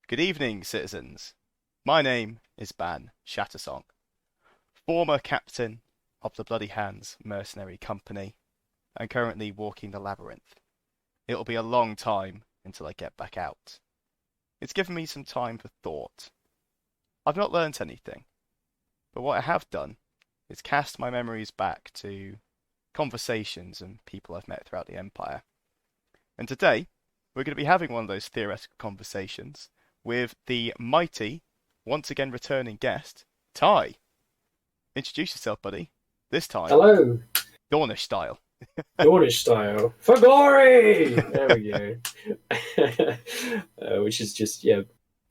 Good evening, citizens. My name is Ban Shattersong, former captain of the Bloody Hands Mercenary Company, and currently walking the labyrinth. It'll be a long time until I get back out. It's given me some time for thought. I've not learnt anything, but what I have done is cast my memories back to conversations and people I've met throughout the Empire. And today, we're going to be having one of those theoretical conversations with the mighty, once again returning guest, Ty. Introduce yourself, buddy. This time, Hello, Dawnish style. Dawnish style. For glory! There we go. Which is just,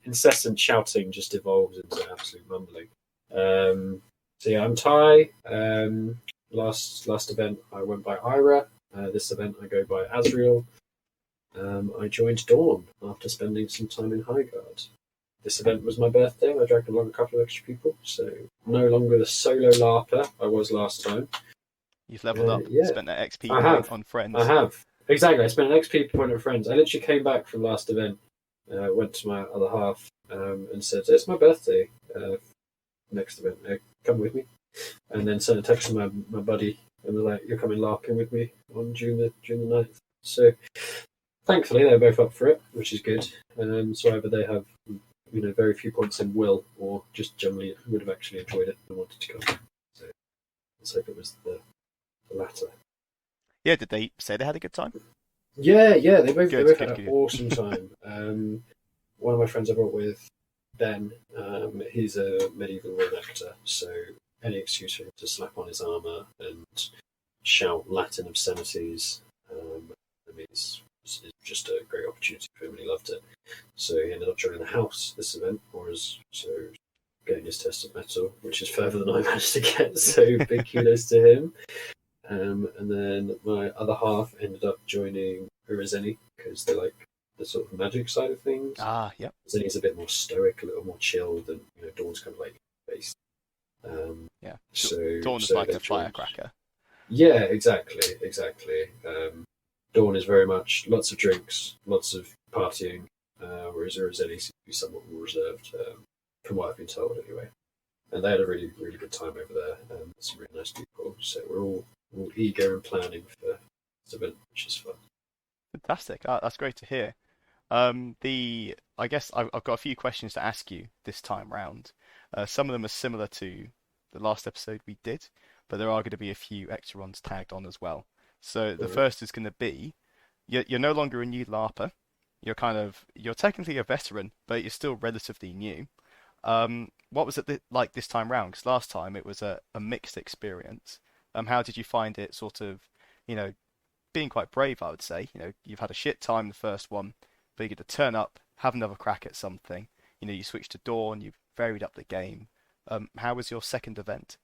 incessant shouting just evolves into absolute mumbling. I'm Ty. Last event I went by Ira. This event I go by Azriel. I joined Dawn after spending some time in Highguard. This event was my birthday. I dragged along a couple of extra people, so no longer the solo LARPer I was last time. You've leveled up, Yeah. spent that XP I point have. on friends. I have. Exactly. I spent an XP point on friends. I literally came back from last event, went to my other half, and said, "It's my birthday. Next event, come with me." And then sent a text to my buddy and was like, "You're coming LARPing with me on June the 9th." So thankfully they're both up for it, which is good. So either they have very few points in will, or just generally would have actually enjoyed it and wanted to come. So let's hope it was the latter. Yeah, did they say they had a good time? Yeah, they both Good, had good. an awesome time. One of my friends I brought with, Ben, he's a medieval reenactor, so any excuse for him to slap on his armour and shout Latin obscenities, it's just a great opportunity for him, and he loved it. So he ended up joining the house this event, getting his test of metal, which is further than I managed to get, so big kudos to him. And then my other half ended up joining Urizeni because they like the sort of magic side of things. Ah, yep. Zeni's a bit more stoic, a little more chilled, and Dawn's kind of like based. Yeah. So Dawn is so like they a joined. firecracker. Yeah, exactly. Dawn is very much lots of drinks, lots of partying, whereas Urizeni seems to be somewhat more reserved, from what I've been told anyway. And they had a really, really good time over there. Some really nice people. So we're all eager and planning for this event, which is fun. Fantastic. That's great to hear. I guess I've got a few questions to ask you this time round. Some of them are similar to the last episode we did, but there are going to be a few extra ones tagged on as well. So the first is going to be, you're no longer a new LARPer. You're technically a veteran, but you're still relatively new. What was it like this time round? Because last time it was a mixed experience. How did you find it sort of, being quite brave, I would say. You've had a shit time the first one, but you get to turn up, have another crack at something. You switched to Dawn, you've varied up the game. How was your second event?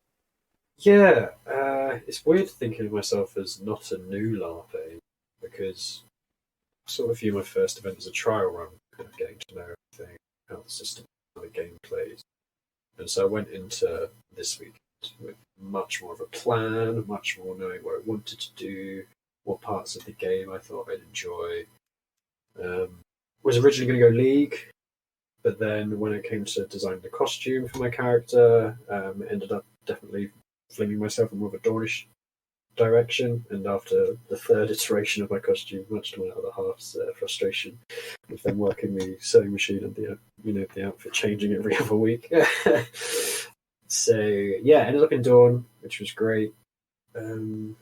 Yeah, it's weird thinking of myself as not a new LARPer because I sort of view my first event as a trial run, kind of getting to know everything, how the system, how the game plays. And so I went into this week with much more of a plan, much more knowing what I wanted to do, what parts of the game I thought I'd enjoy. Was originally going to go League, but then when it came to designing the costume for my character, ended up definitely flinging myself in more of a Dawnish direction. And after the third iteration of my costume, much to my other half's frustration, with them working the sewing machine and the outfit changing every other week. So yeah, ended up in Dawn, which was great. It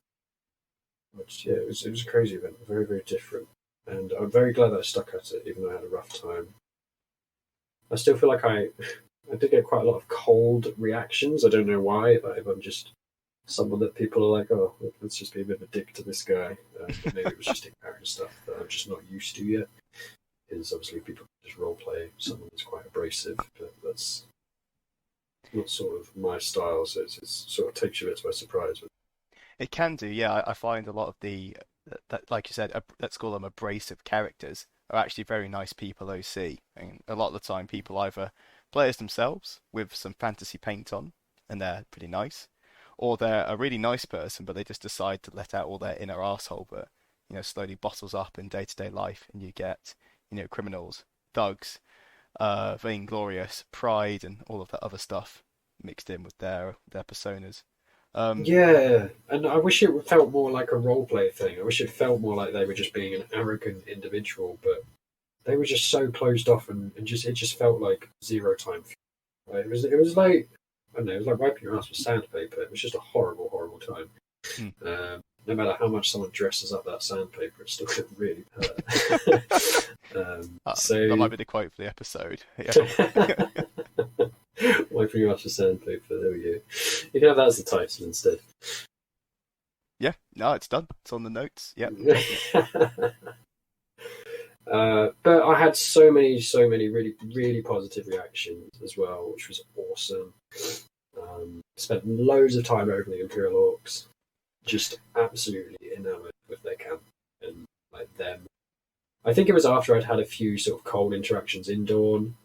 was a crazy event, very, very different. And I'm very glad that I stuck at it, even though I had a rough time. I still feel like I did get quite a lot of cold reactions. I don't know why, if I'm just someone that people are like, oh, let's just be a bit of a dick to this guy. But maybe it was just character stuff that I'm just not used to yet. Because obviously people just roleplay someone that's quite abrasive, but that's not sort of my style, so it sort of takes you a bit by surprise. It can do, yeah. I find a lot of that, like you said, let's call them abrasive characters, are actually very nice people OC. And a lot of the time, people either play as themselves with some fantasy paint on, and they're pretty nice, or they're a really nice person, but they just decide to let out all their inner arsehole, but slowly bottles up in day-to-day life, and you get criminals, thugs, vainglorious pride and all of that other stuff mixed in with their personas. Um, Yeah, and I wish it felt more like a role play thing. I wish it felt more like they were just being an arrogant individual, but they were just so closed off, and just it just felt like zero time. It was like I don't know, it was like wiping your ass with sandpaper. It was just a horrible, horrible time. hmm. No matter how much someone dresses up that sandpaper, it still could really hurt. That So might be the quote for the episode. Yeah. wiping your ass with sandpaper. There we go. You can have that as the title instead. Yeah, no, it's done. It's on the notes. Yep, I'm taking it. But I had so many really, really positive reactions as well, which was awesome. Spent loads of time over the Imperial Orcs, just absolutely enamored with their camp and like them. I think it was after I'd had a few sort of cold interactions in Dawn,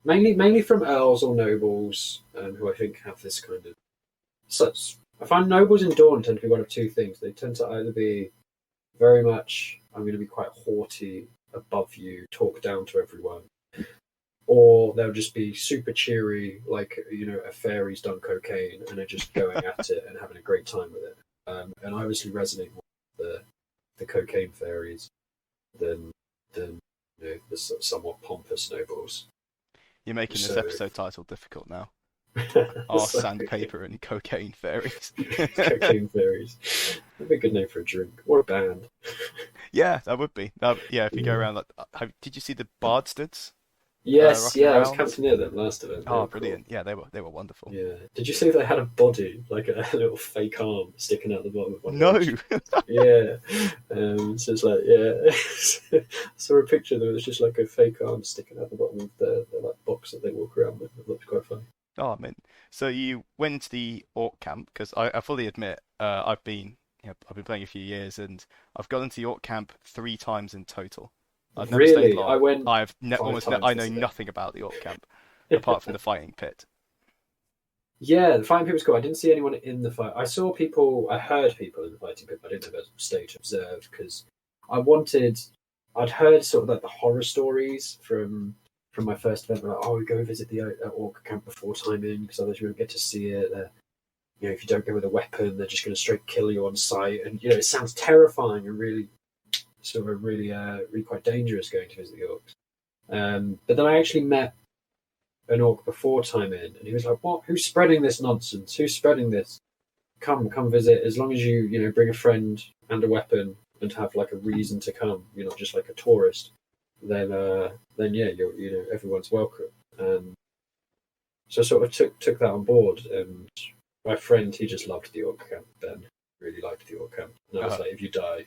mainly from earls or nobles, who I think have this kind of such. I find nobles in Dawn tend to be one of two things. They tend to either be very much, I'm going to be quite haughty, above you, talk down to everyone, or they'll just be super cheery, like a fairy's done cocaine and are just going at it and having a great time with it. And I obviously resonate more with the cocaine fairies than the somewhat pompous nobles. You're making this So, episode title difficult now. Our so sandpaper and cocaine fairies. cocaine fairies. That'd be a good name for a drink or a band. Yeah, that would be. Yeah, if you go Yeah. around, like, did you see the Bardsteds Yes, rocking yeah, I was around? camped near them last event. They Oh, were cool. brilliant! Yeah, they were wonderful. Yeah. Did you see they had a body, like a little fake arm sticking out the bottom of one No, ledge? Yeah. So it's like, yeah. I saw a picture there was just like a fake arm sticking out the bottom of the like box that they walk around with. It looked quite funny. oh, I mean, so you went to the Orc camp because I fully admit I've been playing a few years and I've gone into the Orc camp 3 times in total. I've never stayed Really? I long. went five Almost times I this know event. nothing about the Orc camp apart from the fighting pit. Yeah, the fighting pit was cool. I didn't see anyone in the fight. I heard people in the fighting pit, but I didn't ever stay to observe because I wanted. I'd heard sort of like the horror stories from my first event. Like, oh, we go visit the orc camp before time in because otherwise you won't get to see it. If you don't go with a weapon, they're just going to straight kill you on sight. And it sounds terrifying and really sort of really quite dangerous going to visit the orcs. But then I actually met an orc before time in, and he was like, "What? Who's spreading this nonsense? Who's spreading this? Come visit. As long as you bring a friend and a weapon and have like a reason to come. You're not just like a tourist. Then yeah, everyone's welcome." So I sort of took that on board, and my friend he just loved the orc camp. Ben really liked the orc camp, and I was Uh, like, "If you die,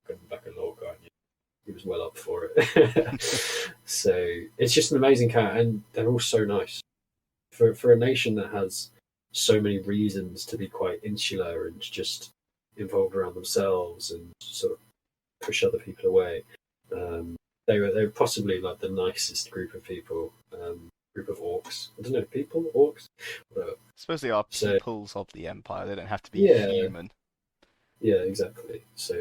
come back an orc, aren't you?" He was well up for it. So it's just an amazing cat, and they're all so nice for a nation that has so many reasons to be quite insular and just involved around themselves and sort of push other people away. Um, they were possibly like the nicest group of people, group of orcs. I don't know, people, orcs. Whatever. I suppose they are So peoples of the empire. They don't have to be yeah, human. yeah, exactly. So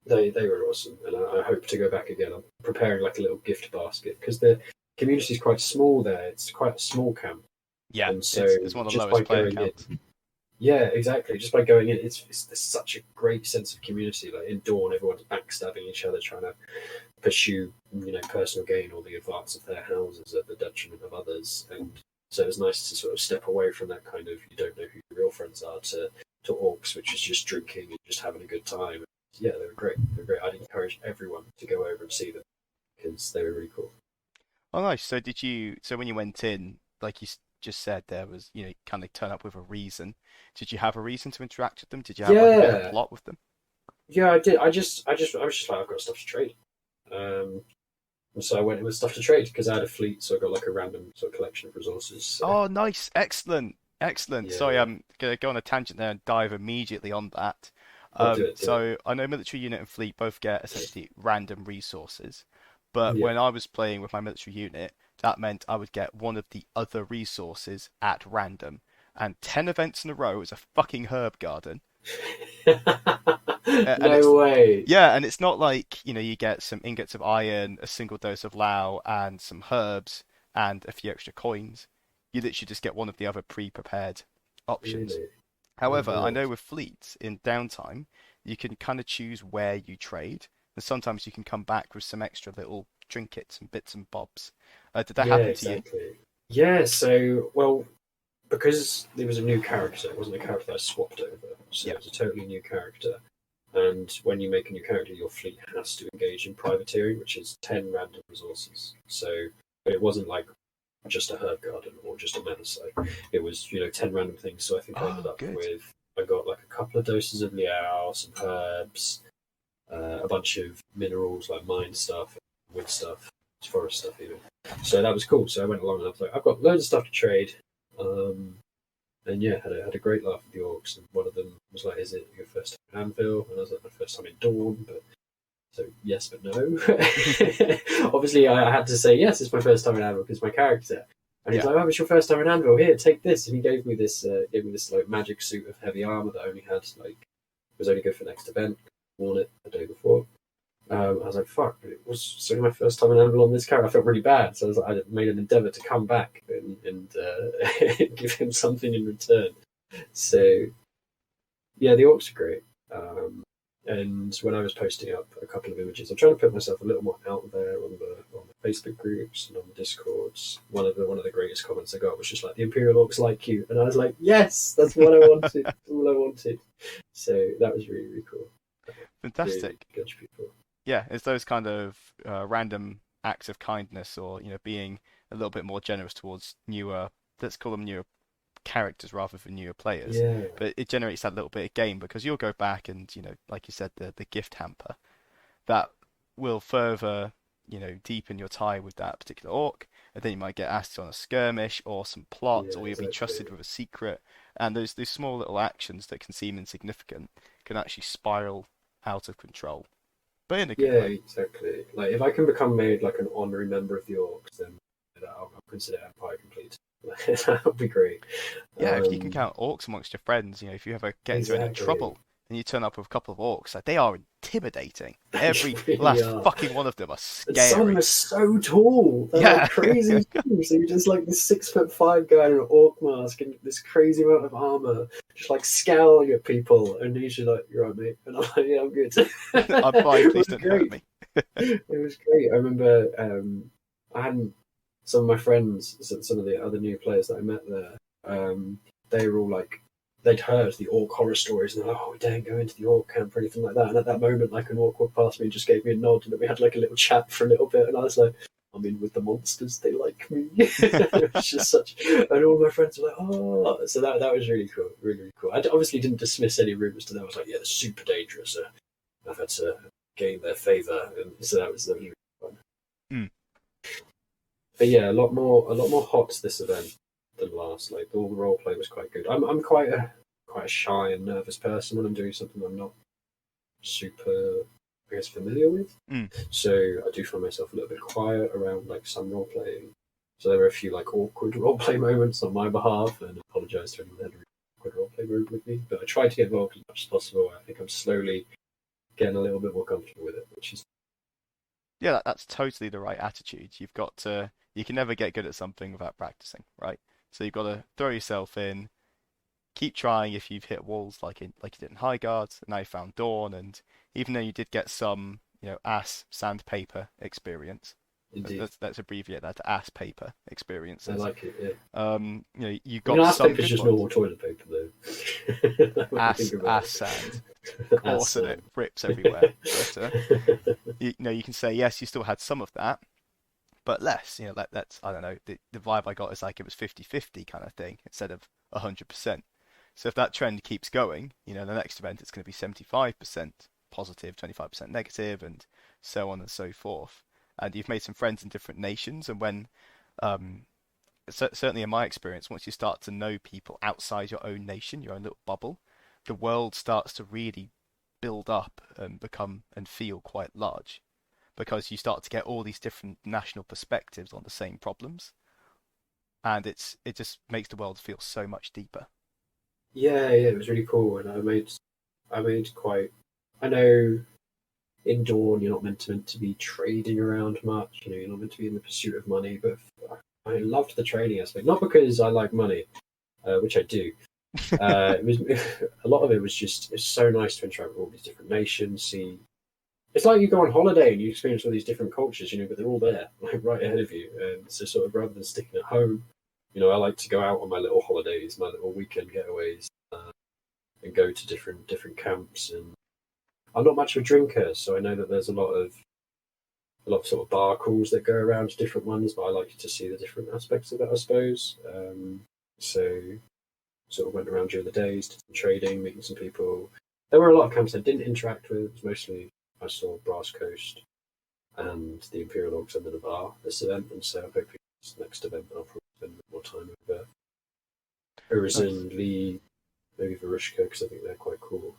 they were awesome, and I hope to go back again. I'm preparing like a little gift basket because the community is quite small there. It's quite a small camp, Yeah, and so it's one of the just by lowest player going counts. in, yeah, exactly. Just by going in, there's such a great sense of community. Like in Dawn, everyone's backstabbing each other, trying to pursue personal gain or the advance of their houses at the detriment of others. And so it's nice to sort of step away from that kind of you don't know who your real friends are to orcs, which is just drinking and just having a good time. Yeah, they were great. They were great. I'd encourage everyone to go over and see them because they were really cool. Oh, nice. So did you? So when you went in, like you just said, there was kind of turn up with a reason. Did you have a reason to interact with them? Did you have like a bit of Yeah, plot with them? yeah, I did. I was just like, I've got stuff to trade. Um, and so I went in with stuff to trade because I had a fleet, so I got like a random sort of collection of resources. So Oh, nice, excellent, excellent. Sorry, yeah, I'm gonna go on a tangent there and dive immediately on that. I'll do it. Do it. So I know military unit and fleet both get essentially random resources, but Yeah. when I was playing with my military unit, that meant I would get one of the other resources at random. And 10 events in a row is a fucking herb garden. And it's No way. yeah, and it's not like, you get some ingots of iron, a single dose of lao, and some herbs, and a few extra coins. You literally just get one of the other pre-prepared options. Really? Oh However, I my. know with fleets in downtime, you can kind of choose where you trade, and sometimes you can come back with some extra little trinkets and bits and bobs. Did that Yeah, happen to you? exactly. Yeah, so, well, because there was a new character, it wasn't a character that I swapped over, so Yeah. it was a totally new character. And when you make a new character, your fleet has to engage in privateering, which is 10 random resources. So it wasn't like just a herb garden or just a mana site. It was, 10 random things. So I think I ended Oh, up good. with, I got like a couple of doses of liao, some herbs, a bunch of minerals like mine stuff, wood stuff, forest stuff even. So that was cool. So I went along and I was like, I've got loads of stuff to trade. Um, and yeah, had a great laugh with the orcs. And one of them was like, "Is it your first time in Anvil?" And I was like, "My first time in Dawn." But so yes, but no. Obviously, I had to say yes. It's my first time in Anvil because my character. And he's Yeah. like, "Oh, it's your first time in Anvil. Here, take this." And he gave me this like magic suit of heavy armor that I only had like was only good for next event. Worn it the day before. I was like, fuck, it was sort of my first time in Anvil on this character. I felt really bad. So I was like, I made an endeavour to come back and give him something in return. So, yeah, the orcs are great. And when I was posting up a couple of images, I'm trying to put myself a little more out there on the Facebook groups and on the Discords. One of the greatest comments I got was just like, "The Imperial Orcs like you," and I was like, "Yes, that's what I wanted. That's all I wanted." So that was really really cool. Really Fantastic. good people. Yeah, it's those kind of random acts of kindness or, being a little bit more generous towards newer, let's call them newer characters rather than newer players. Yeah, But it generates that little bit of game because you'll go back and, like you said, the gift hamper that will further, deepen your tie with that particular orc. And then you might get asked on a skirmish or some plot, yeah, or you'll be exactly. trusted with a secret. And those small little actions that can seem insignificant can actually spiral out of control, but in a good Yeah, way. exactly. Like if I can become made like an honorary member of the Orcs, then I'll consider Empire complete. That would be great. Yeah, if you can Um, count orcs amongst your friends, if you ever get into any exactly. trouble and you turn up with a couple of orcs, like they are intimidating. They Every really last are. fucking one of them are And some of them scary. are so tall. They're like Yeah. crazy things. So you're just like this 6'5" guy in an orc mask and this crazy amount of armor, just like scowling at people. And he's just like, "You're right, mate." And I'm like, "Yeah, I'm good." I'm fine, It please was don't hurt great. me. It was great. I remember I hadn't some of my friends, some of the other new players that I met there. They were all like they'd heard the orc horror stories and they're like, "Oh, we daren't go into the orc camp or anything like that." And at that moment, like an orc walked past me and just gave me a nod, and then we had like a little chat for a little bit. And I was like, "I'm in with the monsters. They like me." It was just such, and all my friends were like, "Oh," so that was really cool, really really cool. I obviously didn't dismiss any rumors to them. I was like, "Yeah, they're super dangerous. I've had to gain their favor," and so that was really fun. Mm. But yeah, a lot more hots this event than last. Like all the role play was quite good. I'm quite a shy and nervous person when I'm doing something I'm not super, I guess, familiar with. Mm. So I do find myself a little bit quiet around like some role playing. So there were a few like awkward role play moments on my behalf, and I apologise to anyone who had an awkward role play moment with me. But I tried to get involved as much as possible. I think I'm slowly getting a little bit more comfortable with it, which is Yeah, that's totally the right attitude. You can never get good at something without practicing, right? So you've got to throw yourself in, keep trying if you've hit walls like you did in High Guard, and now you found Dawn, and even though you did get some, ass sandpaper experience, indeed. let's abbreviate that to ass paper I experiences. like it. Yeah. You I mean, got ass some paper's good just ones. normal toilet paper, though. When you think about Ass it, sand, ass. course, and it rips everywhere. But you can say yes, you still had some of that, but less. That's I don't know. The vibe I got is like it was 50-50 kind of thing instead of 100%. So if that trend keeps going, the next event it's going to be 75% positive, 25% negative, and so on and so forth. And you've made some friends in different nations, and when um, certainly in my experience, once you start to know people outside your own nation, your own little bubble, the world starts to really build up and become and feel quite large because you start to get all these different national perspectives on the same problems, and it just makes the world feel so much deeper. Yeah, yeah, it was really cool, and I made quite. I know in Dawn you're not meant to be trading around much. You're not meant to be in the pursuit of money. But I loved the trading aspect, not because I like money, which I do. It was a lot of it was just it's so nice to interact with all these different nations. See, it's like you go on holiday and you experience all these different cultures, but they're all there, like right ahead of you. And so, sort of rather than sticking at home, I like to go out on my little holidays, my little weekend getaways, and go to different camps. And I'm not much of a drinker, so I know that there's a lot of sort of bar crawls that go around to different ones, but I like to see the different aspects of it, I suppose. So sort of went around during the days, did some trading, meeting some people. There were a lot of camps I didn't interact with. It was mostly I saw Brass Coast and the Imperial Orcs under the bar this event, and so hopefully this next event I'll probably spend a bit more time over Nice. Urizen, Lee, maybe Varushka, because I think they're quite cool.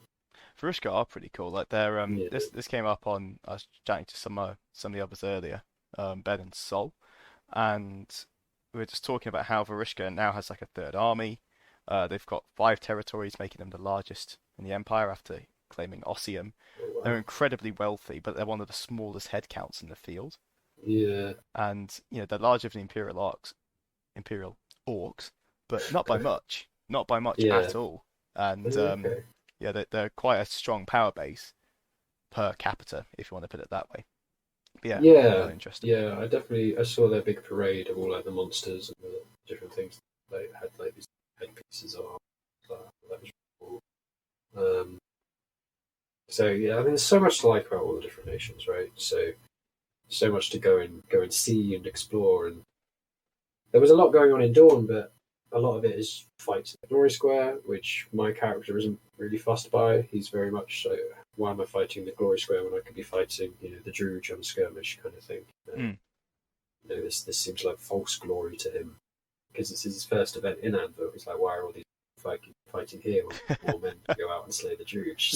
Verushka are pretty cool. Like they're Yeah. this came up on I was chatting to some of the others earlier, Ben and Sol, and we were just talking about how Verushka now has like a third army. They've got 5 territories, making them the largest in the empire after claiming Ossium. Oh, They're wow. incredibly wealthy, but they're one of the smallest headcounts in the field. Yeah. And they're larger than the Imperial Orcs, but not by much, not by much Yeah. at all. And Okay. yeah, they're quite a strong power base per capita, if you want to put it that way. But yeah, Yeah. really interesting. Yeah. I saw their big parade of all like the monsters and the different things they had like these headpieces on. That was cool. So yeah, I mean, there's so much to like about all the different nations, right? So much to go and see and explore. And there was a lot going on in Dawn, but a lot of it is fights in the Glory Square, which my character isn't really fussed by. He's very much so. Why am I fighting the Glory Square when I could be fighting, the Druge on skirmish kind of thing? Mm. This seems like false glory to him because it's his first event in Anvil. He's like, why are all these fighting here when more men can go out and slay the Druge?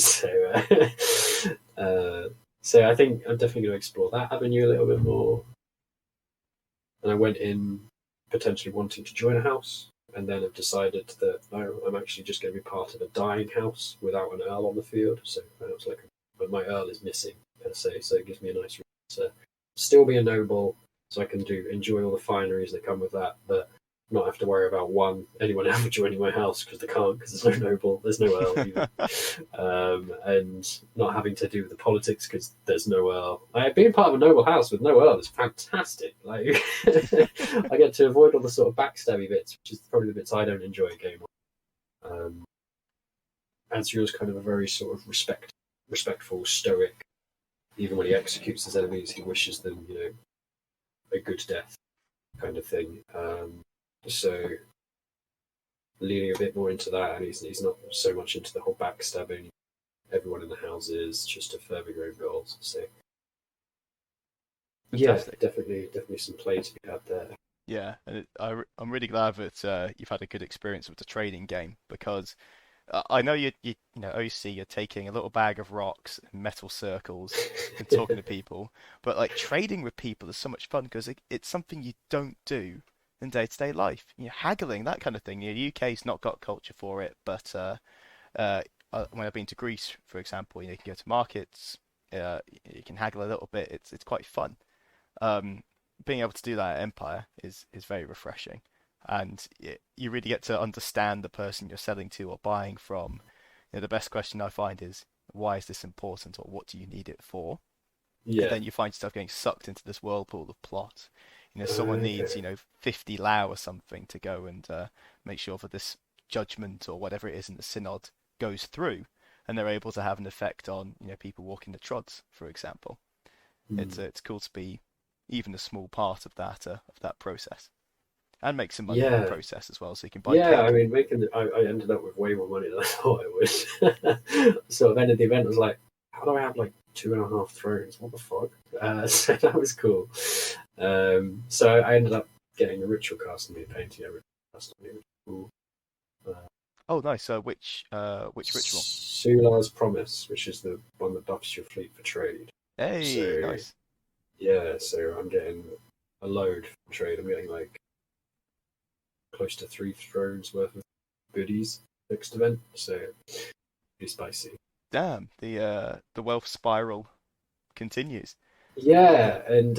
So I think I'm definitely going to explore that avenue a little bit more. And I went in potentially wanting to join a house, and then have decided that no, I'm actually just going to be part of a dying house without an earl on the field. So I was like, but my earl is missing per se, so it gives me a nice reason to still be a noble, so I can enjoy all the fineries that come with that, but not have to worry about anyone ever joining my house because they can't because there's no noble, there's no earl even, and not having to do the politics because there's no earl. Being part of a noble house with no earl is fantastic. Like I get to avoid all the sort of backstabby bits, which is probably the bits I don't enjoy a game on. Azriel's kind of a very sort of respectful, stoic. Even when he executes his enemies, he wishes them, a good death, kind of thing. So leaning a bit more into that, and he's not so much into the whole backstabbing everyone in the houses just to further your own goals. So yeah, Fantastic. definitely some play to be had there. Yeah, and I'm really glad that you've had a good experience with the trading game because I know OC, you're taking a little bag of rocks and metal circles and talking to people, but like trading with people is so much fun because it's something you don't do in day-to-day life. Haggling, that kind of thing. UK's not got culture for it, but uh, when I've been to Greece, for example, you can go to markets, you can haggle a little bit. It's quite fun. Um, Being able to do that at Empire is very refreshing, and you really get to understand the person you're selling to or buying from. The best question I find is, why is this important, or what do you need it for? And Yeah. then you find yourself getting sucked into this whirlpool of plot. Someone needs, Okay. 50 Lao or something to go and make sure that this judgment or whatever it is in the synod goes through, and they're able to have an effect on, people walking the trods, for example. Hmm. It's cool to be even a small part of that process, and make some money in the Yeah. process as well, so you can buy Yeah, I cake. mean, I ended up with way more money than I thought I would. Sort of ended the event, I was like, how do I have like 2.5 thrones? What the fuck? So that was cool. So I ended up getting a ritual cast and painting a ritual cast on me, which was cool. Oh, nice. So which ritual? Sular's Promise, which is the one that buffs your fleet for trade. Hey, So nice. yeah, so I'm getting a load from trade. I'm getting like close to 3 thrones worth of goodies next event. So pretty spicy. Damn, the wealth spiral continues. Yeah, and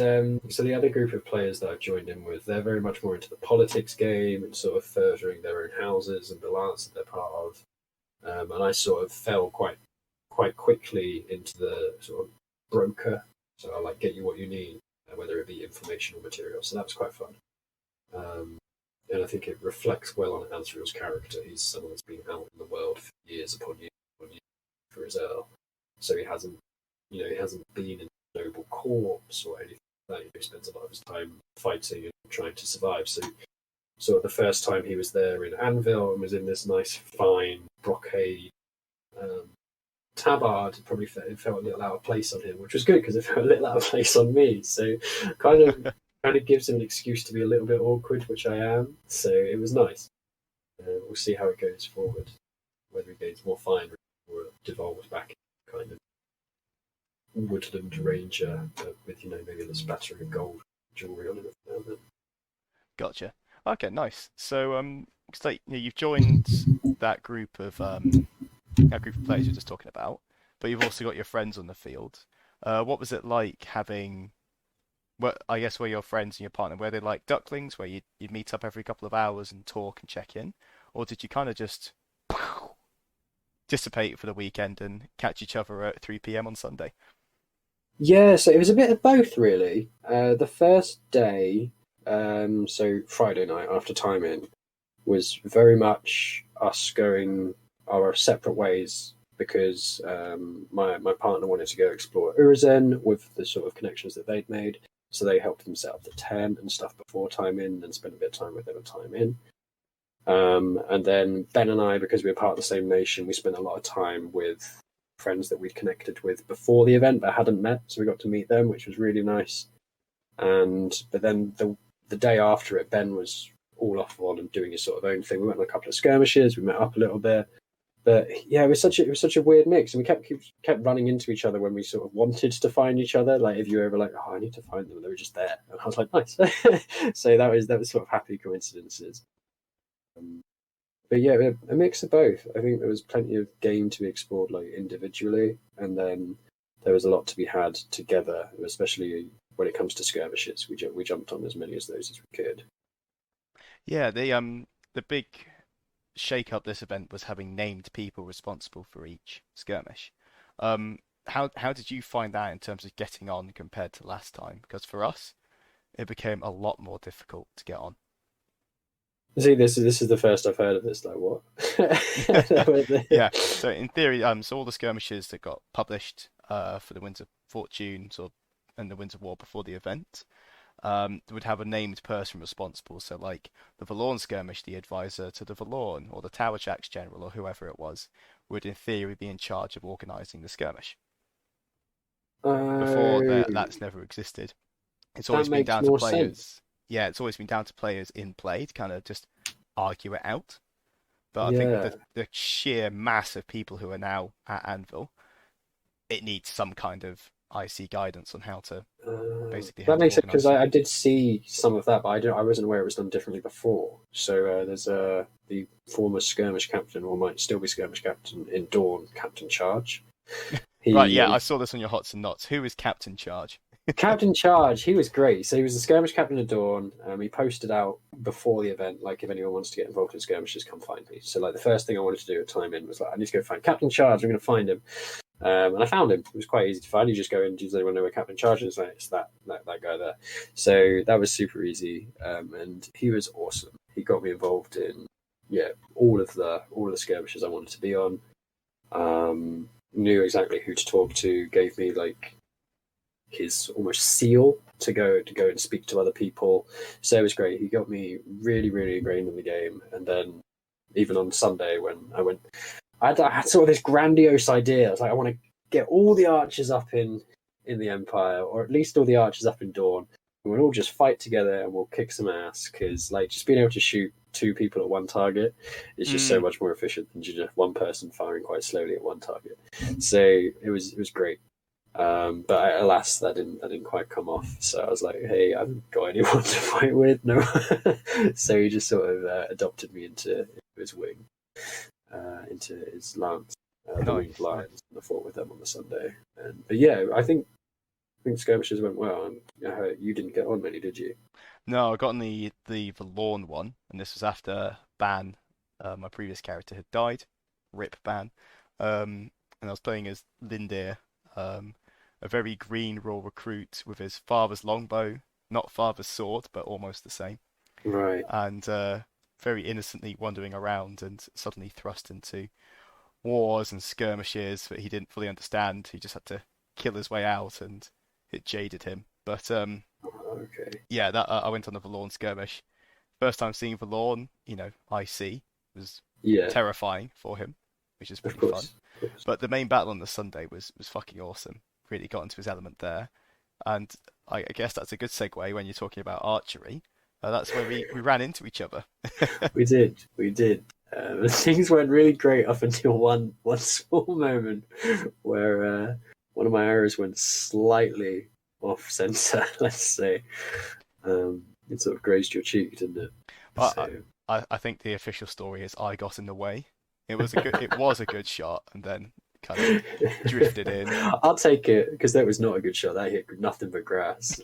so the other group of players that I've joined in with, they're very much more into the politics game and sort of furthering their own houses and the lands that they're part of. And I sort of fell quite quickly into the sort of broker. So I like get you what you need, whether it be information or material. So that was quite fun. Um, and I think it reflects well on Ansriel's character. He's someone that's been out in the world for years upon years for his Earl. So he hasn't been in a noble corps or anything like that. He spends a lot of his time fighting and trying to survive. So sort of the first time he was there in Anvil and was in this nice fine brocade um, tabard, it felt a little out of place on him, which was good because it felt a little out of place on me. So kind of kind of gives him an excuse to be a little bit awkward, which I am. So it was nice. We'll see how it goes forward, whether he gains more fine or devolves back kind of woodland ranger with maybe the splattering of gold jewelry on him now and then. Gotcha. Okay, nice. So it's like you've joined that group of players you're just talking about, but you've also got your friends on the field. What was it like having? Well, I guess were your friends and your partner were they like ducklings, where you'd meet up every couple of hours and talk and check in, or did you kind of just dissipate for the weekend and catch each other at 3 p.m. on Sunday? Yeah, so it was a bit of both, really. The first day, so Friday night after time in, was very much us going our separate ways because my partner wanted to go explore Urizen with the sort of connections that they'd made. So they helped them set up the tent and stuff before time in and spent a bit of time with them at time in. And then Ben and I, because we were part of the same nation, we spent a lot of time with friends that we'd connected with before the event but hadn't met. So we got to meet them, which was really nice. But then the day after it, Ben was all off on and doing his sort of own thing. We went on a couple of skirmishes, we met up a little bit. But yeah, it was such a weird mix, and we kept running into each other when we sort of wanted to find each other. Like if you were ever like, "Oh, I need to find them," and they were just there, and I was like, "Nice." So that was sort of happy coincidences. Um, but yeah, a mix of both. I think there was plenty of game to be explored like individually, and then there was a lot to be had together, especially when it comes to skirmishes. We jumped on as many of those as we could. Yeah, the big shake up this event was having named people responsible for each skirmish. How did you find that in terms of getting on compared to last time? Because for us, it became a lot more difficult to get on. See, this is the first I've heard of this. Like what? Yeah. So in theory, so all the skirmishes that got published for the Winds of Fortune and the Winds of War before the event would have a named person responsible. So like the Valorn skirmish, the advisor to the Valorn, or the Tower Jacks general, or whoever it was, would in theory be in charge of organising the skirmish. Before Oh, that, that's never existed. It's that always been makes down to more sense. players. Yeah, it's always been down to players in play to kind of just argue it out. But I think with Yeah. the sheer mass of people who are now at Anvil, it needs some kind of IC guidance on how That to makes sense because organize it. I did see some of that, but I wasn't aware it was done differently before. So there's the former skirmish captain, or might still be skirmish captain in Dawn, Captain Charge. Right, He yeah, I saw this on your Hots and Knots. Who is Captain Charge? Captain Charge, he was great. So he was the skirmish captain of Dawn. He posted out before the event, like if anyone wants to get involved in skirmishes, come find me. So like the first thing I wanted to do at time in was like I need to go find Captain Charge. I'm going to find him. And I found him. It was quite easy to find. You just go in, does anyone know where Captain Charge is? Like, it's that guy there. So that was super easy. And he was awesome. He got me involved in all of the skirmishes I wanted to be on. Knew exactly who to talk to. Gave me like his almost seal to go and speak to other people. So it was great. He got me really really ingrained in the game. And then even on Sunday when I had sort of this grandiose idea. I was like, I want to get all the archers up in the Empire, or at least all the archers up in Dawn. And we'll all just fight together and we'll kick some ass. Because like just being able to shoot two people at one target is just so Mm, much more efficient than just one person firing quite slowly at one target. So it was great. But alas, that didn't quite come off. So I was like, hey, I haven't got anyone to fight with. No. So he just sort of adopted me into his wing, into his lance. the winged Nice, nice. lions. And I fought with them on the Sunday. But yeah, I think skirmishes went well. And you didn't get on many, did you? No, I got on the lawn one, and this was after Ban, my previous character, had died. Rip Ban. And I was playing as Lindir, a very green raw recruit with his father's longbow, not father's sword, but almost the same, Right. and very innocently wandering around and suddenly thrust into wars and skirmishes that he didn't fully understand. He just had to kill his way out, and it jaded him. But Okay. yeah, that I went on the Valorn skirmish. First time seeing Valorn, IC was Yeah. terrifying for him, which is Of pretty fun. course. Of course. But the main battle on the Sunday was fucking awesome. Really got into his element there, and I guess that's a good segue when you're talking about archery. That's where we ran into each other. We did. We did. Things went really great up until one small moment where one of my arrows went slightly off center. Let's say it sort of grazed your cheek, didn't it? I, So I think the official story is I got in the way. It was a good shot, and then kind of drifted in. I'll take it because that was not a good shot. That hit nothing but grass.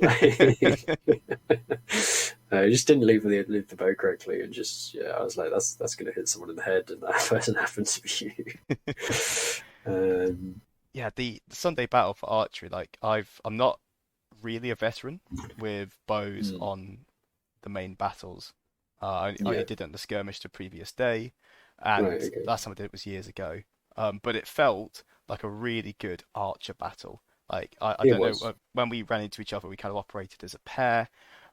I just didn't leave the bow correctly, and just I was like, that's going to hit someone in the head, and that person happened to be you. Yeah, the Sunday battle for archery, like I'm not really a veteran with bows Mm, on the main battles. I only yeah, did it on the skirmish the previous day, and right, okay, last time I did it was years ago. But it felt like a really good archer battle. Like I it don't know was, when we ran into each other, we kind of operated as a pair.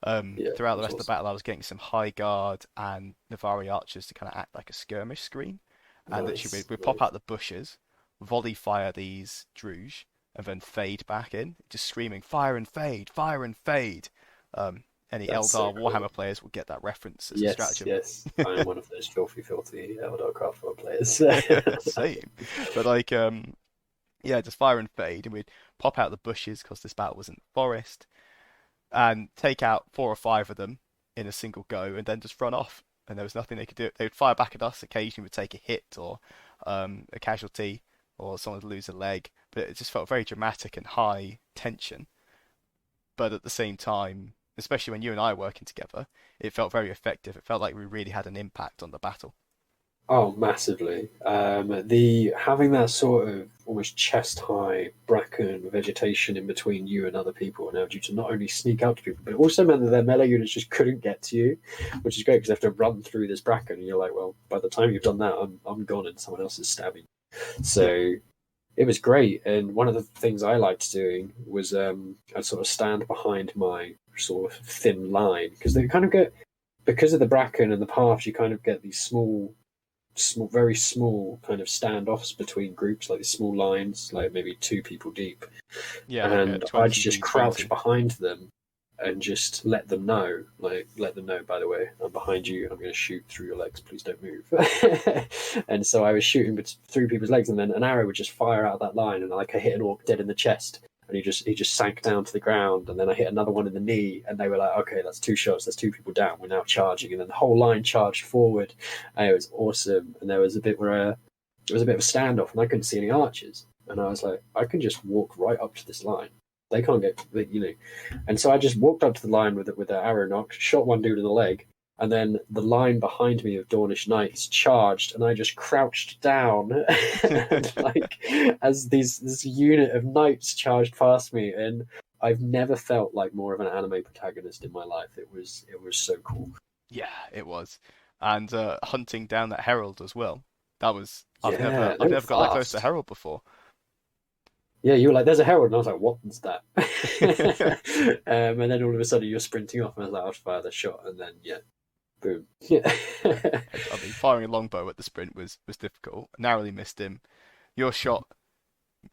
yeah, it Throughout the was rest of the awesome. battle, I was getting some high guard and Navari archers to kind of act like a skirmish screen, and literally Nice, we'd pop nice. out the bushes, volley fire these druge, and then fade back in, just screaming fire and fade, fire and fade. Any That's so Eldar cool. Warhammer players will get that reference as a Yes, stratagem. yes, I am one of those filthy Eldar Craftworld players. Same, but like yeah, just fire and fade, and we'd pop out the bushes because this battle was in the forest, and take out 4 or 5 of them in a single go, and then just run off. And there was nothing they could do. They would fire back at us. Occasionally, would take a hit or a casualty, or someone would lose a leg. But it just felt very dramatic and high tension. But at the same time, especially when you and I were working together, it felt very effective. It felt like we really had an impact on the battle. Oh, massively. The having that sort of almost chest high bracken vegetation in between you and other people allowed you to not only sneak out to people, but it also meant that their melee units just couldn't get to you, which is great because they have to run through this bracken, and you're like, well, by the time you've done that, I'm gone, and someone else is stabbing. Yeah, So it was great, and one of the things I liked doing was I'd sort of stand behind my sort of thin line because they kind of get because of the bracken and the paths, you kind of get these very small kind of standoffs between groups, like these small lines, like maybe 2 people deep. yeah, like a And I'd 20 just v crouch 20. behind them and just let them know, by the way, I'm behind you. I'm going to shoot through your legs. Please don't move. And so I was shooting through people's legs, and then an arrow would just fire out of that line, and like I hit an orc dead in the chest, and he just sank down to the ground, and then I hit another one in the knee, and they were like, okay, that's 2 shots. That's 2 people down. We're now charging, and then the whole line charged forward. And it was awesome. And there was a bit where it was a bit of a standoff, and I couldn't see any archers, and I was like, I can just walk right up to this line. They can't get. And so I just walked up to the line with the arrow nock, shot one dude in the leg, and then the line behind me of Dawnish knights charged, and I just crouched down, and like as this unit of knights charged past me, and I've never felt like more of an anime protagonist in my life. It was so cool. Yeah, it was. And hunting down that herald as well. That was Yeah, they I've were never got that close to a fast. herald before. Yeah, you were like, "There's a herald," and I was like, "What's that?" And then all of a sudden you're sprinting off, and I was like, "I'll fire the shot," and then yeah, boom. Yeah. I mean, firing a longbow at the sprint was difficult. Narrowly missed him. Your shot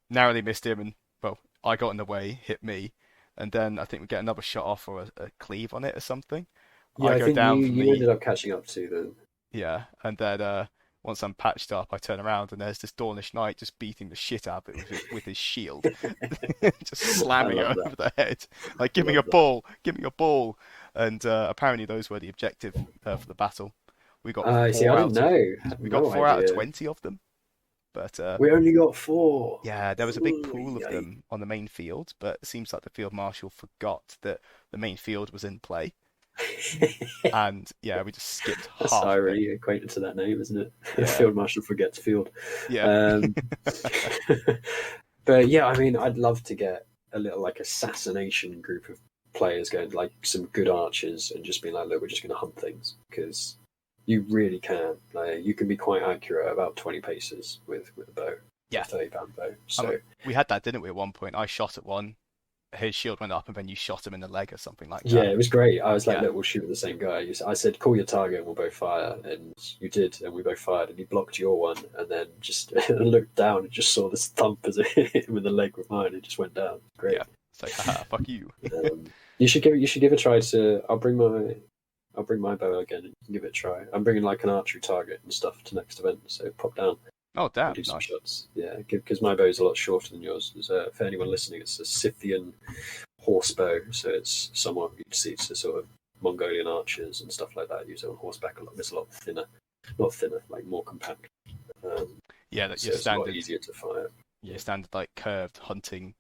narrowly missed him, and well, I got in the way, hit me, and then I think we get another shot off or a cleave on it or something. Yeah, I I go think down you from you the ended up catching up to them. yeah, and then once I'm patched up, I turn around and there's this Dawnish knight just beating the shit out of it with his shield, just I slamming it love that. over the head, like I give me love a that. ball, give me a ball. And apparently those were the objective for the battle. We got I see. I four didn't out of know. Had we got no 4 out of idea. 20 of them. But We only got four. yeah, there was a big Ooh, pool of yikes. them on the main field, but it seems like the field marshal forgot that the main field was in play, and yeah, we just skipped That's half of it. irony acquainted to that name, isn't it? Yeah, Field Marshal forgets field. yeah, Um, but yeah, I mean, I'd love to get a little like assassination group of players going, like some good archers, and just be like, look, we're just going to hunt things because you really can. Like, you can be quite accurate about 20 paces with a bow, with yeah. a 30-pound bow. Um, So we had that, didn't we? At one point, I shot at one, his shield went up, and then you shot him in the leg or something like yeah, that. it was great. I was like, Yeah, look, we'll shoot at the same guy. I said, call your target and we'll both fire. And you did, and we both fired. And he blocked your one and then just looked down and just saw this thump as it hit him in the leg with mine. It just went down. Great. yeah. It's like, haha, fuck you. You should give a try to. I'll bring my bow again and you can give it a try. I'm bringing like an archery target and stuff to next event, so pop down Oh, and damn, do some nice. shots. Yeah, because my bow's a lot shorter than yours. For anyone listening, it's a Scythian horse bow, so it's somewhat you'd see to sort of Mongolian archers and stuff like that use it on horseback a lot. It's a lot thinner, not thinner, like more compact. Um, Yeah, that so your it's a lot standard, easier to fire. your standard like curved hunting, like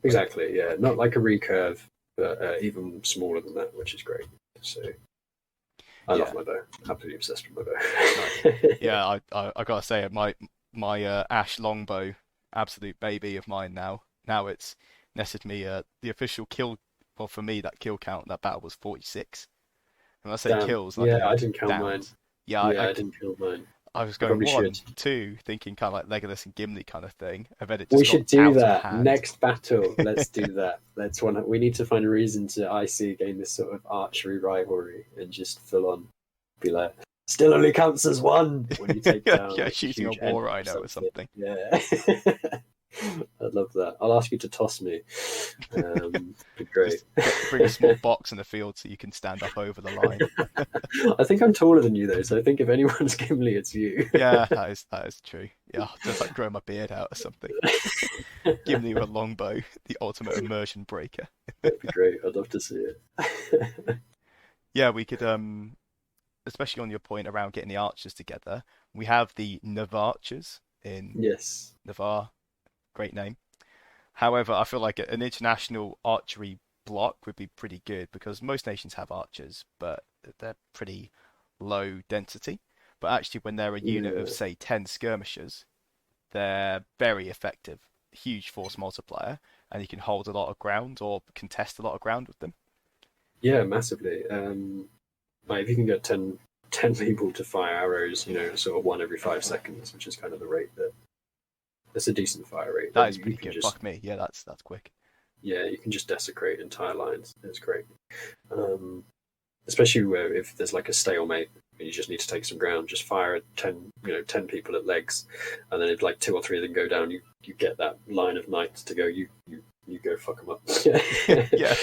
Exactly, yeah, not like a recurve, but even smaller than that, which is great. So I love yeah, my bow. Absolutely obsessed with my nice. bow. Yeah, I gotta say, my ash longbow, absolute baby of mine now. Now it's netted me the official kill. Well, for me, that kill count that battle was 46. And when I say Damn. kills, like Yeah, in I didn't count mine. downs. Yeah, Yeah, I didn't count mine. I was I going probably one, should. two, thinking kind of like Legolas and Gimli kind of thing, and then it We just got should do out of that hand. next battle. Let's do that. Let's one. We need to find a reason to IC again this sort of archery rivalry and just full on be like, still only counts as one when you take down Yeah, like a shooting a huge war enemy or rhino or something. something. Yeah, I'd love that. I'll ask you to toss me. Be great. Just bring a small box in the field so you can stand up over the line. I think I'm taller than you though, so I think if anyone's Gimli, it's you. Yeah, that is true. Yeah, I'll just like grow my beard out or something. Gimli with a longbow, the ultimate immersion breaker. That'd be great. I'd love to see it. Yeah, we could especially on your point around getting the archers together. We have the Navarchers in Yes. Navarre, great name. However, I feel like an international archery block would be pretty good because most nations have archers, but they're pretty low density. But actually, when they're a unit of, Yeah. say, 10 skirmishers, they're very effective, huge force multiplier, and you can hold a lot of ground or contest a lot of ground with them. Yeah, massively. Like if you can get 10 people to fire arrows, sort of one every 5 seconds, which is kind of the rate that's a decent fire rate. That Then is you pretty can good. just Fuck me. Yeah, that's quick. yeah, you can just desecrate entire lines. It's great. Um, Especially where if there's like a stalemate and you just need to take some ground, just fire at 10 people at legs, and then if like two or three of them go down, you get that line of knights to go. You go fuck them up. Yeah,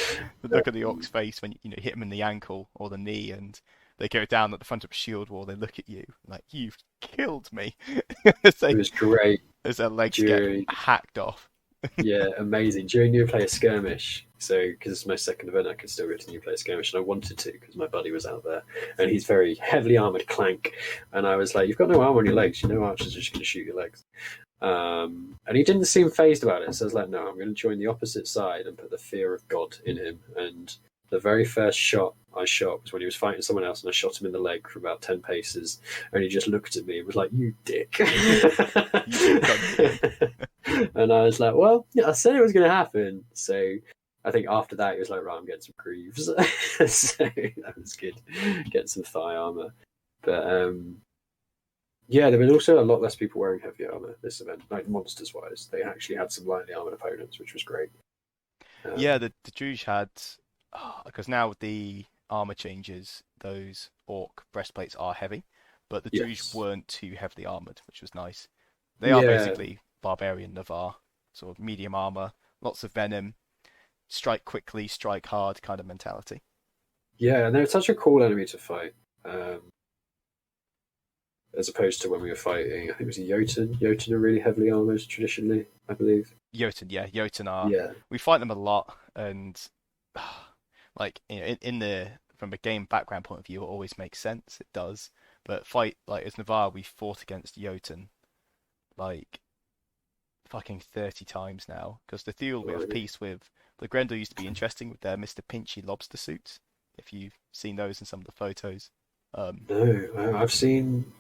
the look at the orc's face when you hit them in the ankle or the knee, and they go down at the front of a shield wall. They look at you like you've killed me. as, It they, was great as their legs get during hacked off. yeah, amazing. During New Player Skirmish, so because it's my second event, I could still go to New Player Skirmish, and I wanted to because my buddy was out there, and he's very heavily armored clank, and I was like, "You've got no armor on your legs. Archers are just going to shoot your legs." And he didn't seem phased about it, so I was like, "No, I'm going to join the opposite side and put the fear of God in him." And the very first shot I shot was when he was fighting someone else, and I shot him in the leg for about 10 paces, and he just looked at me and was like, "You dick." You've been done for. And I was like, well, yeah, I said it was going to happen. So I think after that, he was like, right, I'm getting some greaves. So that was good, getting some thigh armor. But yeah, there were also a lot less people wearing heavy armor this event, like monsters wise. They actually had some lightly armored opponents, which was great. Yeah, Um, the Druge had because now with the armor changes, those orc breastplates are heavy, but the Druge yes. weren't too heavily armored, which was nice. They are Yeah. basically barbarian Navarre, sort of medium armor, lots of venom, strike quickly, strike hard kind of mentality. Yeah, and they're such a cool enemy to fight. As opposed to when we were fighting, I think it was a Jotun. Jotun are really heavily armored traditionally, I believe. Jotun, yeah, Jotun are. Yeah. We fight them a lot, and like in the from a game background point of view, it always makes sense. It does, but fight like as Navarre, we fought against Jotun like fucking 30 times now. Because the Thule we have Already. peace with. The Grendel used to be interesting with their Mr. Pinchy lobster suits. If you've seen those in some of the photos. Um, No, I've seen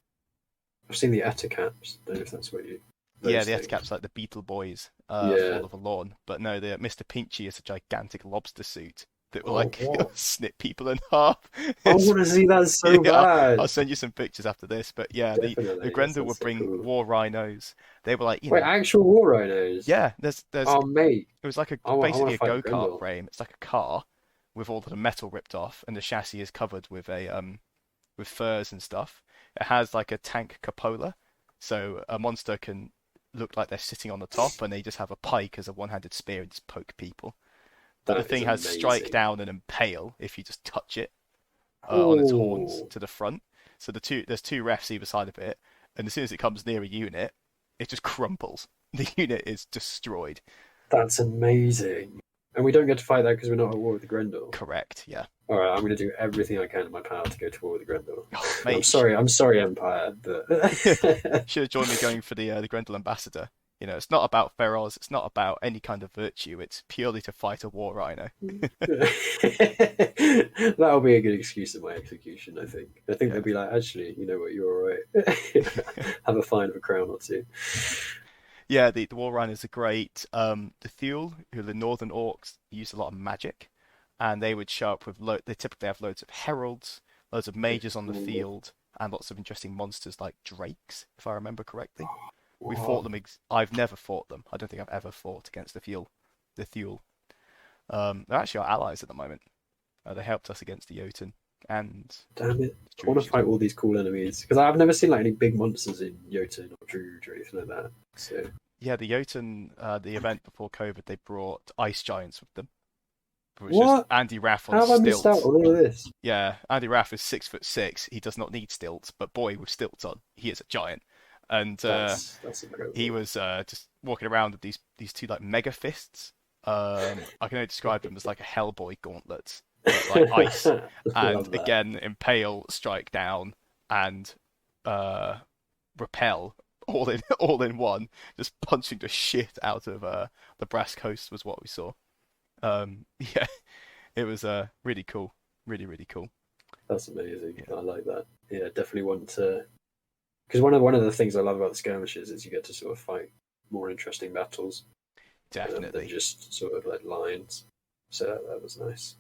the Eticaps. Don't know if that's what you yeah, those the things. Etcap's like the Beetle Boys, Yeah. Fall of a Lawn. But no, the Mr. Pinchy is a gigantic lobster suit that will Oh, like what? snip people in half. I It's want to see that so yeah, bad. I'll send you some pictures after this. But yeah, the Definitely, that Grendel sounds would so bring cool. war rhinos. They were like, Wait, actual war rhinos? yeah, there's Oh, mate, it was like a I want basically to a fight the go-kart Grendel. frame. It's like a car with all the metal ripped off, and the chassis is covered with a with furs and stuff. It has like a tank cupola, so a monster can look like they're sitting on the top, and they just have a pike as a one-handed spear and just poke people. But the That is thing has strike amazing. down and impale if you just touch it on its horns Oh, to the front. So there's two refs either side of it, and as soon as it comes near a unit, it just crumples. The unit is destroyed. that's amazing. And we don't get to fight that because we're not at war with the Grendel. Correct, yeah. All right, I'm going to do everything I can in my power to go to war with the Grendel. Oh, I'm mate, sorry, I'm sorry, Empire, but should have joined me going for the Grendel Ambassador. You know, it's not about Feroz, it's not about any kind of virtue. It's purely to fight a war rhino. that'll be a good excuse of my execution. I think Yeah. they'll be like, actually, you know what, you're all right. Have a fine of a crown or two. Yeah, the war rhinos are great. The Thule, who are the northern orcs, use a lot of magic, and they would show up with they typically have loads of heralds, loads of mages on the field, and lots of interesting monsters like drakes, if I remember correctly. We fought Wow, them. I've never fought them. I don't think I've ever fought against the Thule. The Thule. They're actually our allies at the moment. They helped us against the Jotun and damn it! the I want to Druze as fight well. all these cool enemies because I've never seen like any big monsters in Jotun or Druge or anything like that. So Yeah, the Jotun, the event before COVID, they brought ice giants with them. It was just what? Andy Raff on How have I missed out stilts. on all of this? Yeah, Andy Raff is 6'6". He does not need stilts, but boy, with stilts on, he is a giant. And That's he incredible. was just walking around with these two like mega fists. I can only describe them as like a Hellboy gauntlet, but like ice. And Love that. again, impale, strike down, and uh, repel all in one. Just punching the shit out of the brass coast was what we saw. Yeah, it was really cool, really cool. That's amazing. Yeah, I like that. Yeah, definitely want to. Because one of the things I love about the skirmishes is you get to sort of fight more interesting battles than definitely. just sort of like lines. So that was nice.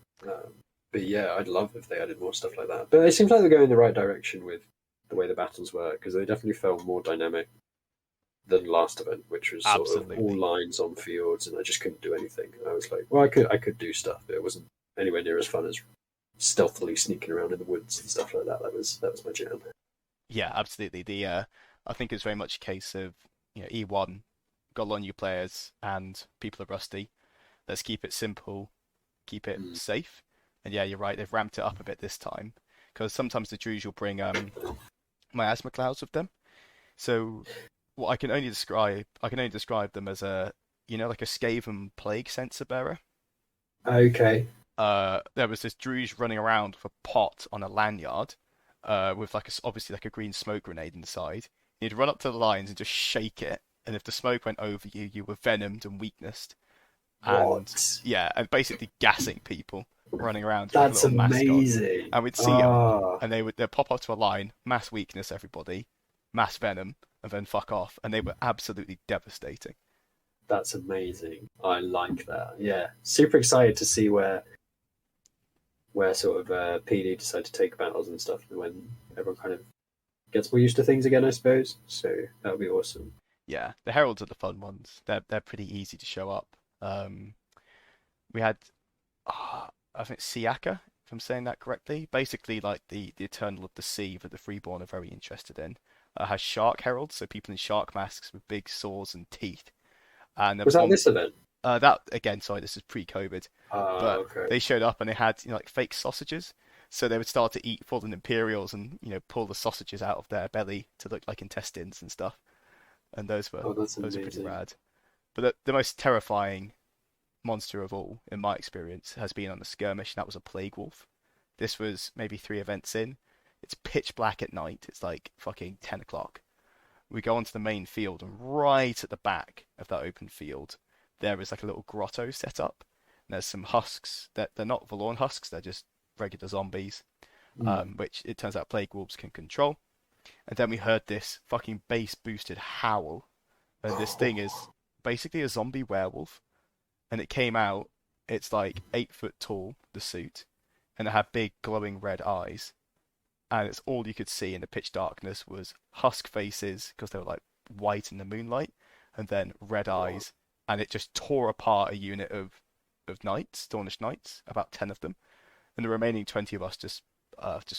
But yeah, I'd love if they added more stuff like that. But it seems like they're going in the right direction with the way the battles work because they definitely felt more dynamic than last event, which was sort of all Absolutely. lines on fields, and I just couldn't do anything. I was like, well, I could do stuff, but it wasn't anywhere near as fun as stealthily sneaking around in the woods and stuff like that. That was my jam. Yeah, absolutely. I think it's very much a case of E1 got a lot of new players and people are rusty. Let's keep it simple, keep it Mm. safe. And yeah, you're right. They've ramped it up a bit this time because sometimes the Druze will bring miasma clouds with them. So what I can only describe them as like a Skaven plague sensor bearer. Okay. There was this Druze running around with a pot on a lanyard, with like obviously like a green smoke grenade inside. You'd run up to the lines and just shake it, and if the smoke went over you, you were venomed and weaknessed. And What? yeah, and basically gassing people, running around like a That's little mascot. amazing. And we'd see them, Ah, and they'd pop up to a line, mass weakness everybody, mass venom, and then fuck off, and they were absolutely devastating. that's amazing. I like that. Yeah, super excited to see where sort of PD decide to take battles and stuff when everyone kind of gets more used to things again, I suppose. So that would be awesome. Yeah, the heralds are the fun ones. They're pretty easy to show up. Um, we had I think Siaka, if I'm saying that correctly. Basically, like the Eternal of the Sea that the Freeborn are very interested in. Has shark heralds, so people in shark masks with big saws and teeth. And there Was was that one this event? that again, sorry, this is pre-COVID, Ah, but okay. they showed up and they had like fake sausages. So they would start to eat fallen Imperials and pull the sausages out of their belly to look like intestines and stuff. And Oh, that's those are pretty amazing. rad. But the most terrifying monster of all, in my experience, has been on the skirmish, and that was a plague wolf. This was maybe 3 events in. It's pitch black at night. It's like fucking 10 o'clock. We go onto the main field, and right at the back of that open field, there is like a little grotto set up. And there's some husks. They're not Valorn husks, they're just regular zombies, Mm. which it turns out plague wolves can control. And then we heard this fucking bass boosted howl, and this thing is basically a zombie werewolf. And it came out. It's like 8 foot tall, the suit, and it had big glowing red eyes. And it's all you could see in the pitch darkness was husk faces because they were like white in the moonlight, and then red God. eyes. And it just tore apart a unit of knights, Dawnish knights, about 10 of them, and the remaining 20 of us just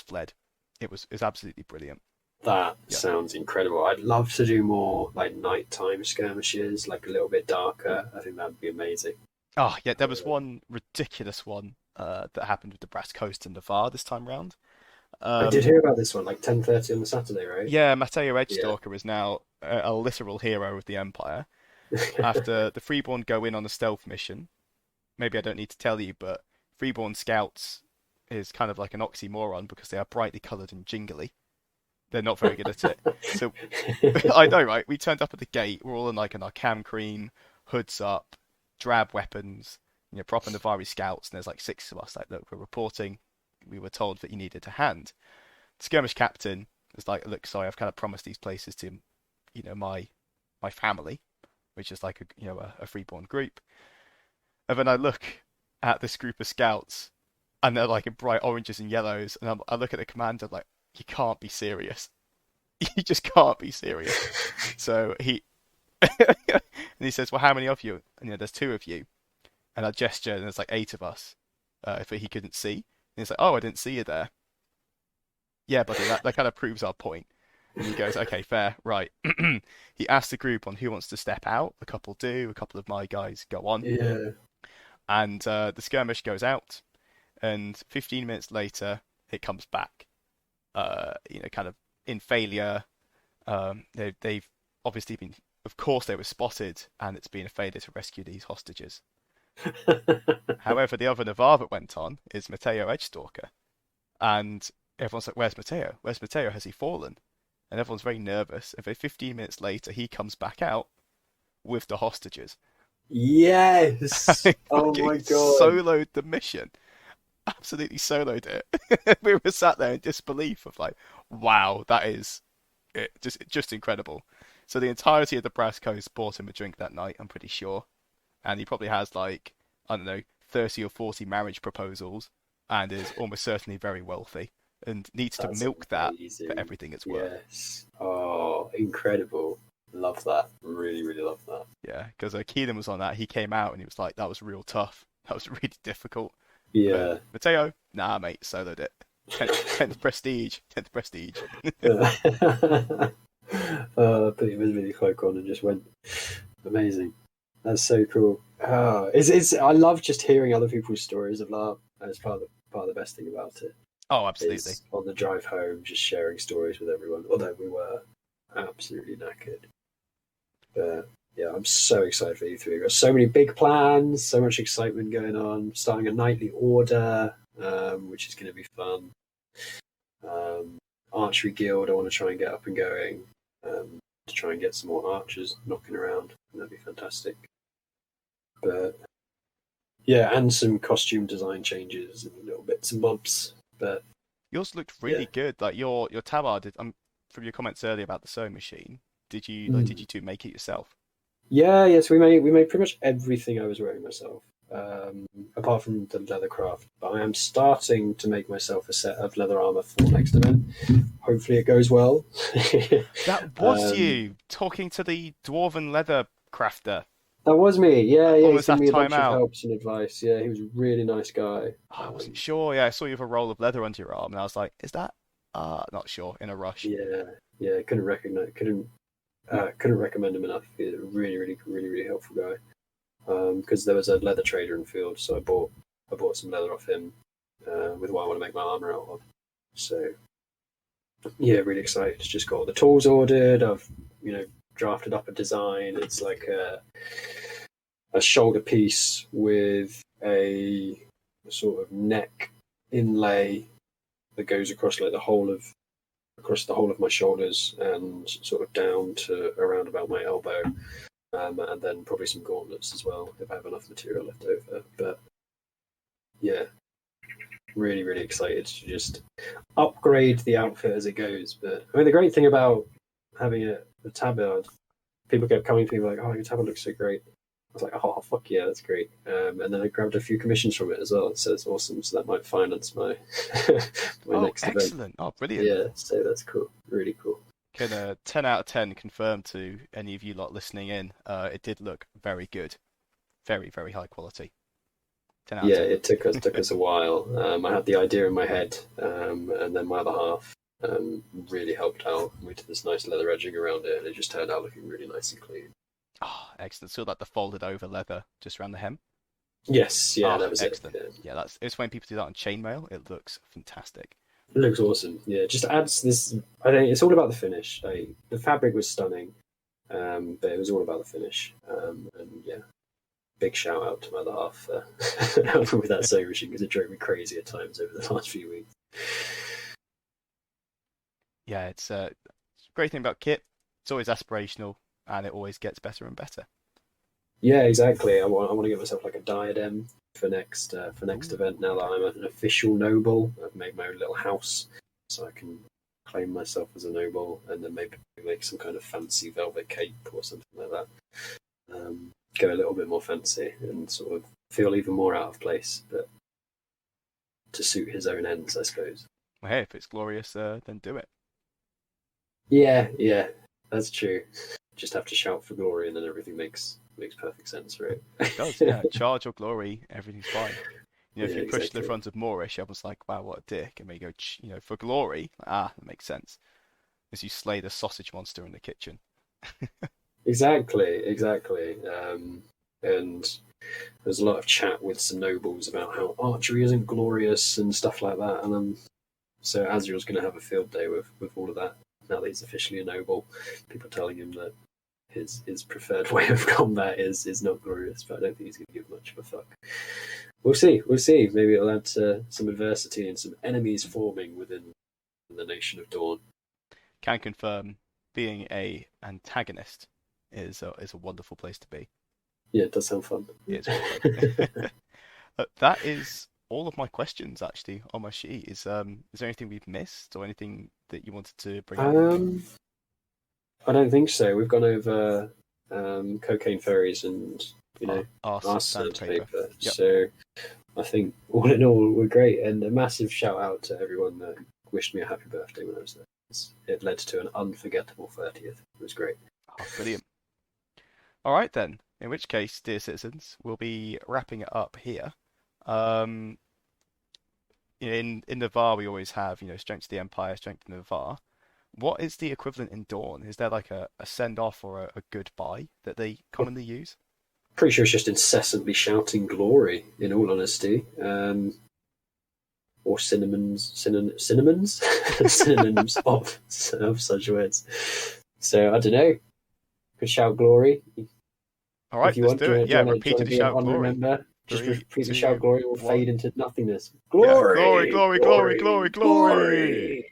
fled. It's absolutely brilliant. That Yeah. sounds incredible. I'd love to do more like nighttime skirmishes, like a little bit darker. I think that'd be amazing. Oh yeah, there was Uh, one ridiculous one that happened with the Brass Coast and the VAR this time round. I did Um, hear about this one, like 10:30 on the Saturday, right? yeah, Matteo Yeah. Edgestalker is now a literal hero of the Empire. After the Freeborn go in on a stealth mission, maybe I don't need to tell you, but Freeborn scouts is kind of like an oxymoron because they are brightly coloured and jingly. They're not very good at it. So I know, right? We turned up at the gate. We're all in like in our cam cream, hoods up, drab weapons, proper Navari scouts. And there's like 6 of us. Like, look, we're reporting. We were told that you needed a hand. The skirmish captain was like, look, sorry, I've kind of promised these places to, my family, which is like a freeborn group. And then I look at this group of scouts, and they're like in bright oranges and yellows, and I look at the commander like, you can't be serious. You just can't be serious. So he and he says, well, how many of you? And there's 2 of you. And I gesture, and there's like 8 of us. If he couldn't see, and he's like, oh, I didn't see you there. Yeah, buddy, that kind of proves our point. And he goes, okay, fair, right. He asks the group on who wants to step out. A couple do. A couple of my guys go on, Yeah. and the skirmish goes out. And 15 minutes later, it comes back. Kind of in failure. They've obviously been, of course, they were spotted, and it's been a failure to rescue these hostages. However, the other Navarre that went on is Matteo Edgestalker, and everyone's like, "Where's Matteo? Where's Matteo? Has he fallen?" And everyone's very nervous. And then 15 minutes later, he comes back out with the hostages. Yes. He Oh fucking my god. soloed the mission. Absolutely soloed it. We were sat there in disbelief of like, wow, that is it, just incredible. So the entirety of the Brass Coast bought him a drink that night, I'm pretty sure, and he probably has like, I don't know, 30 or 40 marriage proposals, and is almost certainly very wealthy, and needs to That's milk that for amazing. everything it's worth. Yes. Oh, incredible. Love that. Really, really love that. Yeah, because Keelan was on that. He came out and he was like, that was real tough. That was really difficult. But Yeah. Mateo, nah, mate, soloed it. 10th prestige, 10th prestige. But he was really quite on and just went amazing. That's so cool. It's I love just hearing other people's stories of LARP. That's part of the best thing about it. Oh, absolutely. Is on the drive home, just sharing stories with everyone. Although we were absolutely knackered, but yeah, I'm so excited for E3. We've got so many big plans, so much excitement going on. Starting a nightly order, which is going to be fun. Archery guild, I want to try and get up and going, to try and get some more archers knocking around. That'd be fantastic. But yeah, and some costume design changes and little bits and bobs. But Yours looked really yeah. good. Like your tabard, from your comments earlier about the sewing machine, did you two make it yourself? Yes, we made pretty much everything I was wearing myself, apart from the leather craft. But I am starting to make myself a set of leather armor for the next event. Hopefully, it goes well. That was you talking to the dwarven leather crafter. That was me. Yeah, yeah. He's Almost given that me a time bunch of out. helps and advice. Yeah, he was a really nice guy. I wasn't sure. Yeah, I saw you with a roll of leather under your arm, and I was like, "Is that?" Not sure. In a rush. Yeah, yeah. Couldn't recommend him enough. He's a really, really, really, really helpful guy. Because there was a leather trader in the field, so I bought some leather off him, with what I want to make my armor out of. So yeah, really excited. Just got all the tools ordered. I've drafted up a design. It's like a shoulder piece with a sort of neck inlay that goes across like the whole of across the whole of my shoulders and sort of down to around about my elbow, and then probably some gauntlets as well if I have enough material left over. But yeah, really, really excited to just upgrade the outfit as it goes. But I mean, the great thing about having a tabard, people kept coming to me like, "Oh, your tabard looks so great." I was like, "Oh, fuck yeah, that's great." And then I grabbed a few commissions from it as well, so it's awesome. So that might finance my my Oh, next event. excellent. Oh, brilliant. Yeah, so that's cool. Really cool. Can 10 out of 10 confirm to any of you lot listening in? It did look very good. Very, very high quality. 10 out of Yeah, 10. it took us a while. I had the idea in my head, and then my other half really helped out. We did this nice leather edging around it, and it just turned out looking really nice and clean. Oh, excellent. So like the folded over leather just around the hem. Yes, yeah, Oh, that was it. excellent. Yeah. Yeah, it's when people do that on chainmail, it looks fantastic. It looks awesome. Yeah, it just adds this. I think it's all about the finish. Like, the fabric was stunning, but it was all about the finish. And yeah, big shout out to my other half for helping with that sewing machine because it drove me crazy at times over the last few weeks. Yeah, it's a great thing about kit. It's always aspirational and it always gets better and better. Yeah, exactly. I want to get myself like a diadem for next Ooh, event. Now that okay. I'm an official noble, I've made my own little house, so I can claim myself as a noble, and then maybe make some kind of fancy velvet cape or something like that. Go a little bit more fancy and sort of feel even more out of place, but to suit his own ends, I suppose. Well, hey, if it's glorious, then do it. Yeah, yeah, that's true. Just have to shout for glory, and then everything makes perfect sense, right? It does, yeah. Charge or glory, everything's fine. You know, if Yeah, you push to the exactly. front of Moorish, everyone's like, wow, what a dick. And then you go, for glory, that makes sense. As you slay the sausage monster in the kitchen. Exactly, exactly. And there's a lot of chat with some nobles about how archery isn't glorious and stuff like that. And so Azriel's going to have a field day with all of that. Now that he's officially a noble, people telling him that his preferred way of combat is not glorious, but I don't think he's going to give much of a fuck. We'll see. We'll see. Maybe it'll add to some adversity and some enemies forming within the nation of Dawn. Can confirm being a antagonist is a wonderful place to be. Yeah, it does sound fun. It is really fun. That is all of my questions actually on my sheet. Is there anything we've missed or anything that you wanted to bring up? um, I don't think so. We've gone over cocaine ferries and Arse our sandpaper. sandpaper. Yep. So I think all in all we're great, and a massive shout out to everyone that wished me a happy birthday when I was there. It led to an unforgettable 30th. It was great. Oh, brilliant. All right then. In which case, dear citizens, we'll be wrapping it up here. Um, in the VAR, we always have, strength to the Empire, strength in the VAR. What is the equivalent in Dawn? Is there like a send off or a goodbye that they commonly use? Pretty sure it's just incessantly shouting glory. In all honesty, or synonyms synonyms of such words. So I don't know. Could shout glory. All If right, you let's want, do it. do you Yeah, want to, do you want to repeatedly be an shout honorary glory. member? Just Three, repeat the shout two, glory will one. fade into nothingness. Yeah, glory, Glory! glory, glory, glory, glory. Glory!